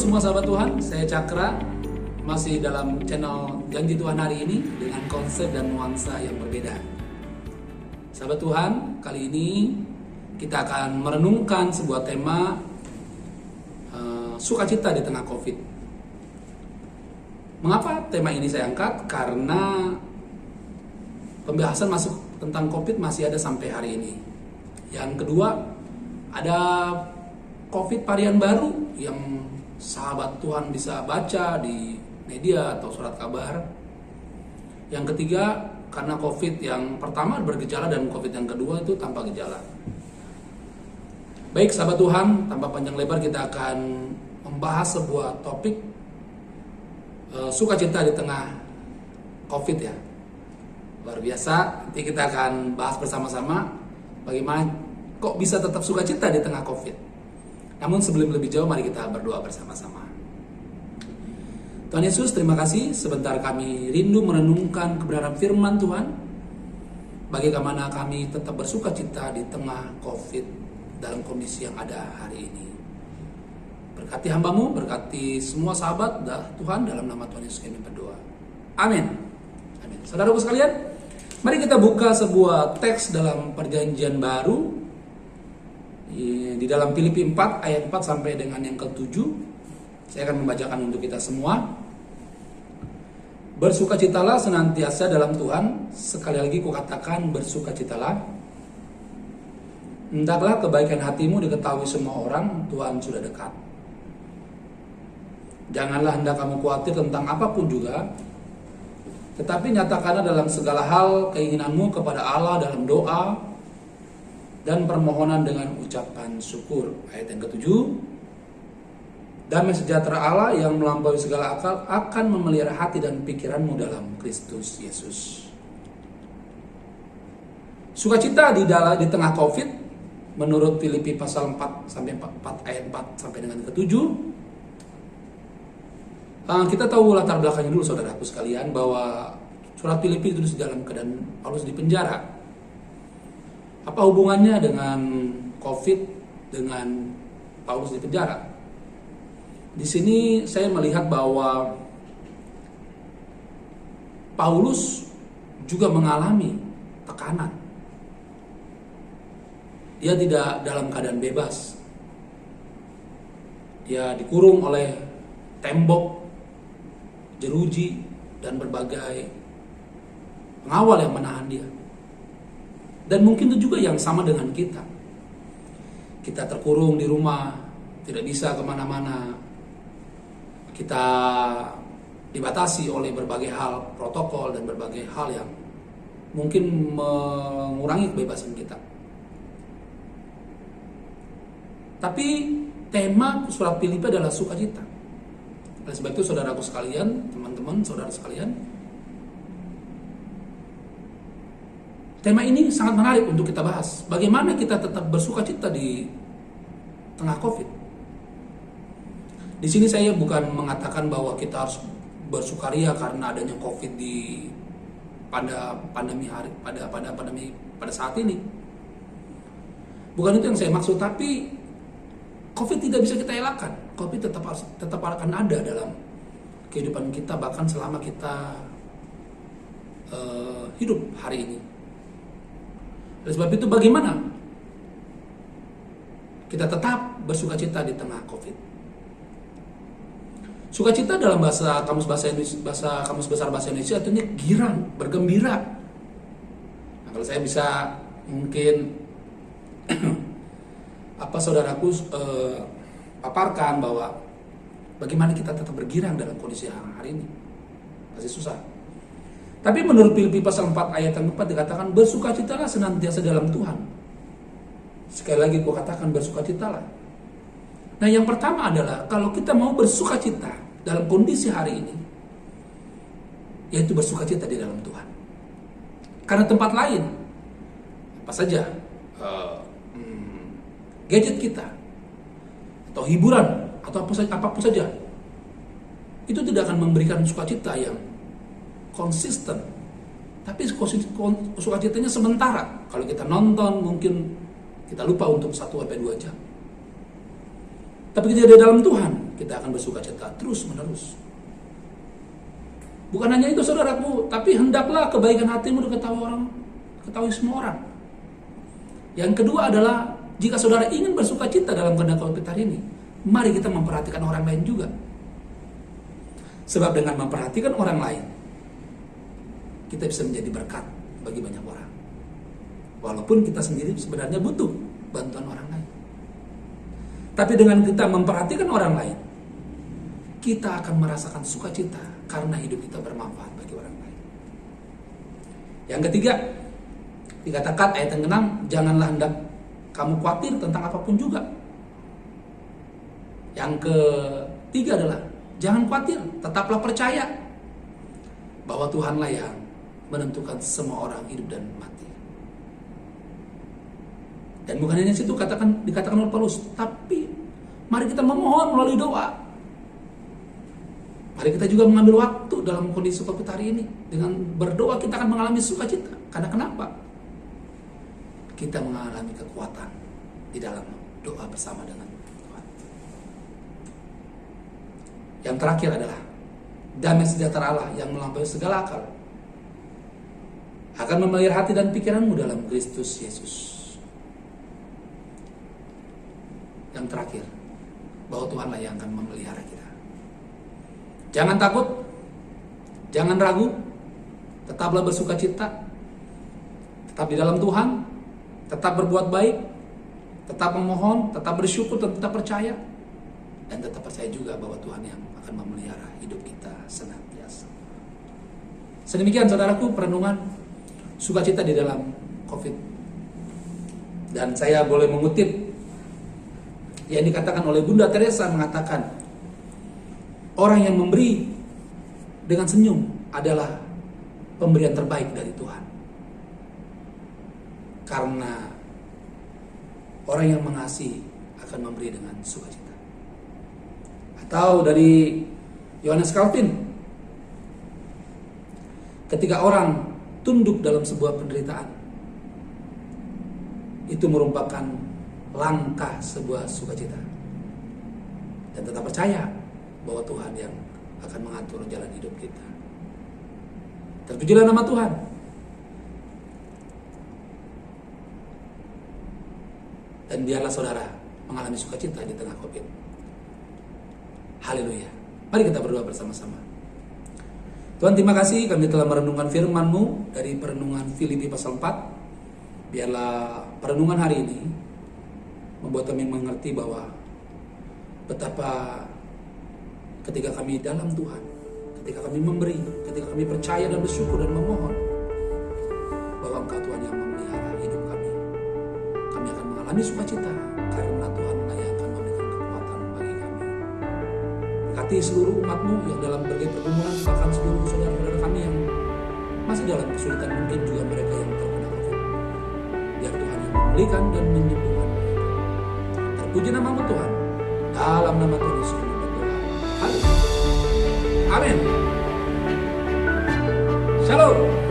semua sahabat Tuhan, saya Cakra, masih dalam channel Janji Tuhan hari ini dengan konsep dan nuansa yang berbeda. Sahabat Tuhan, kali ini kita akan merenungkan sebuah tema sukacita di tengah COVID. Mengapa tema ini saya angkat? Karena pembahasan masuk tentang COVID masih ada sampai hari ini. Yang kedua, ada COVID varian baru yang sahabat Tuhan bisa baca di media atau surat kabar. Yang ketiga, karena COVID yang pertama bergejala dan COVID yang kedua itu tanpa gejala. Baik sahabat Tuhan, tanpa panjang lebar kita akan membahas sebuah topik sukacita di tengah COVID ya. Luar biasa, nanti kita akan bahas bersama-sama bagaimana kok bisa tetap sukacita di tengah COVID. Namun sebelum lebih jauh, mari kita berdoa bersama-sama. Tuhan Yesus, terima kasih sebentar kami rindu merenungkan kebenaran firman Tuhan. Bagaimana kami tetap bersukacita di tengah COVID dalam kondisi yang ada hari ini. Berkati hamba-Mu, berkati semua sahabat Tuhan, dalam nama Tuhan Yesus kami berdoa. Amin. Amin. Saudaraku sekalian, mari kita buka sebuah teks dalam perjanjian baru di dalam Filipi 4 ayat 4 sampai dengan yang ke-7. Saya akan membacakan untuk kita semua. Bersukacitalah senantiasa dalam Tuhan. Sekali lagi kukatakan, bersukacitalah. Hendaklah kebaikan hatimu diketahui semua orang, Tuhan sudah dekat. Janganlah hendak kamu khawatir tentang apapun juga, tetapi nyatakanlah dalam segala hal keinginanmu kepada Allah dalam doa dan permohonan dengan ucapan syukur. Ayat yang ke-7. Damai sejahtera Allah yang melampaui segala akal akan memelihara hati dan pikiranmu dalam Kristus Yesus. Sukacita di tengah COVID menurut Filipi pasal 4 sampai 4 ayat 4 sampai dengan ke-7. Kita tahu latar belakangnya dulu saudaraku sekalian, bahwa surat Filipi itu dalam keadaan Paulus di penjara. Apa hubungannya dengan COVID dengan Paulus di penjara? Di sini saya melihat bahwa Paulus juga mengalami tekanan. Dia tidak dalam keadaan bebas. Dia dikurung oleh tembok, jeruji, dan berbagai pengawal yang menahan dia. Dan mungkin itu juga yang sama dengan kita. Kita terkurung di rumah, tidak bisa kemana-mana. Kita dibatasi oleh berbagai hal, protokol dan berbagai hal yang mungkin mengurangi kebebasan kita. Tapi tema surat Filipi adalah sukacita. Oleh sebab itu saudaraku sekalian, teman-teman, saudara sekalian, tema ini sangat menarik untuk kita bahas. Bagaimana kita tetap bersukacita di tengah COVID. Di sini saya bukan mengatakan bahwa kita harus bersukaria karena adanya COVID pada pandemi pada saat ini. Bukan itu yang saya maksud, tapi COVID tidak bisa kita elakkan. COVID tetap akan ada dalam kehidupan kita, bahkan selama kita hidup hari ini. Oleh sebab itu bagaimana kita tetap bersukacita di tengah COVID? Sukacita dalam kamus besar bahasa Indonesia artinya girang, bergembira. Nah, kalau saya bisa mungkin saudaraku paparkan bahwa bagaimana kita tetap bergirang dalam kondisi hari ini. Masih susah. Tapi menurut Filipi pasal 4 ayat yang 4 dikatakan, bersukacitalah senantiasa dalam Tuhan. Sekali lagi aku katakan, bersukacitalah. Nah, yang pertama adalah kalau kita mau bersukacita dalam kondisi hari ini, yaitu bersukacita di dalam Tuhan. Karena tempat lain, apa saja, gadget kita, atau hiburan, atau apapun saja, itu tidak akan memberikan sukacita yang konsisten. Tapi sukacitanya sementara. Kalau kita nonton mungkin kita lupa untuk 1-2 jam. Tapi kita di dalam Tuhan, kita akan bersuka cita terus menerus. Bukan hanya itu saudaraku, tapi hendaklah kebaikan hatimu diketahui semua orang. Yang kedua adalah, jika saudara ingin bersuka cita dalam keadaan COVID hari ini, mari kita memperhatikan orang lain juga. Sebab dengan memperhatikan orang lain, kita bisa menjadi berkat bagi banyak orang. Walaupun kita sendiri sebenarnya butuh bantuan orang lain. Tapi dengan kita memperhatikan orang lain, kita akan merasakan sukacita karena hidup kita bermanfaat bagi orang lain. Yang ketiga, dikatakan ayat yang ke-6, janganlah hendak kamu khawatir tentang apapun juga. Yang ketiga adalah, jangan khawatir, tetaplah percaya bahwa Tuhanlah yang menentukan semua orang hidup dan mati. Dan bukan hanya situ dikatakan oleh Paulus, tapi mari kita memohon melalui doa. Mari kita juga mengambil waktu dalam kondisi COVID hari ini. Dengan berdoa kita akan mengalami sukacita. Karena kenapa? Kita mengalami kekuatan di dalam doa bersama dengan Tuhan. Yang terakhir adalah damai sejahtera Allah yang melampaui segala akal akan memelihara hati dan pikiranmu dalam Kristus Yesus. Yang terakhir, bahwa Tuhanlah yang akan memelihara kita. Jangan takut, jangan ragu, tetaplah bersuka cita, tetap di dalam Tuhan, tetap berbuat baik, tetap memohon, tetap bersyukur, dan tetap percaya. Dan tetap percaya juga bahwa Tuhan yang akan memelihara hidup kita senantiasa. Sedemikian saudaraku perenungan sukacita di dalam COVID. Dan saya boleh mengutip yang dikatakan oleh Bunda Teresa, mengatakan, orang yang memberi dengan senyum adalah pemberian terbaik dari Tuhan. Karena orang yang mengasihi akan memberi dengan sukacita. Atau dari Yohanes Calvin, ketika orang tunduk dalam sebuah penderitaan, itu merupakan langkah sebuah sukacita. Dan tetap percaya bahwa Tuhan yang akan mengatur jalan hidup kita. Terpujilah nama Tuhan. Dan biarlah saudara mengalami sukacita di tengah COVID. Haleluya. Mari kita berdoa bersama-sama. Tuhan, terima kasih kami telah merenungkan firman-Mu dari perenungan Filipi pasal 4. Biarlah perenungan hari ini membuat kami mengerti bahwa betapa ketika kami dalam Tuhan, ketika kami memberi, ketika kami percaya dan bersyukur dan memohon bahwa Engkau Tuhan yang memelihara hidup kami akan mengalami sukacita karena Tuhanlah yang akan memberikan kekuatan bagi kami. Berkati seluruh umat-Mu yang dalam berbagai pergumulan, bahkan seluruh saudara-saudara kami yang masih dalam kesulitan, mungkin juga mereka yang terkena COVID. Biar Tuhan yang memulihkan dan menyembuhkan mereka. Terpuji nama-Mu Tuhan, dalam nama Tuhan Yesus kami berdoa. Haleluya. Amin. Shalom.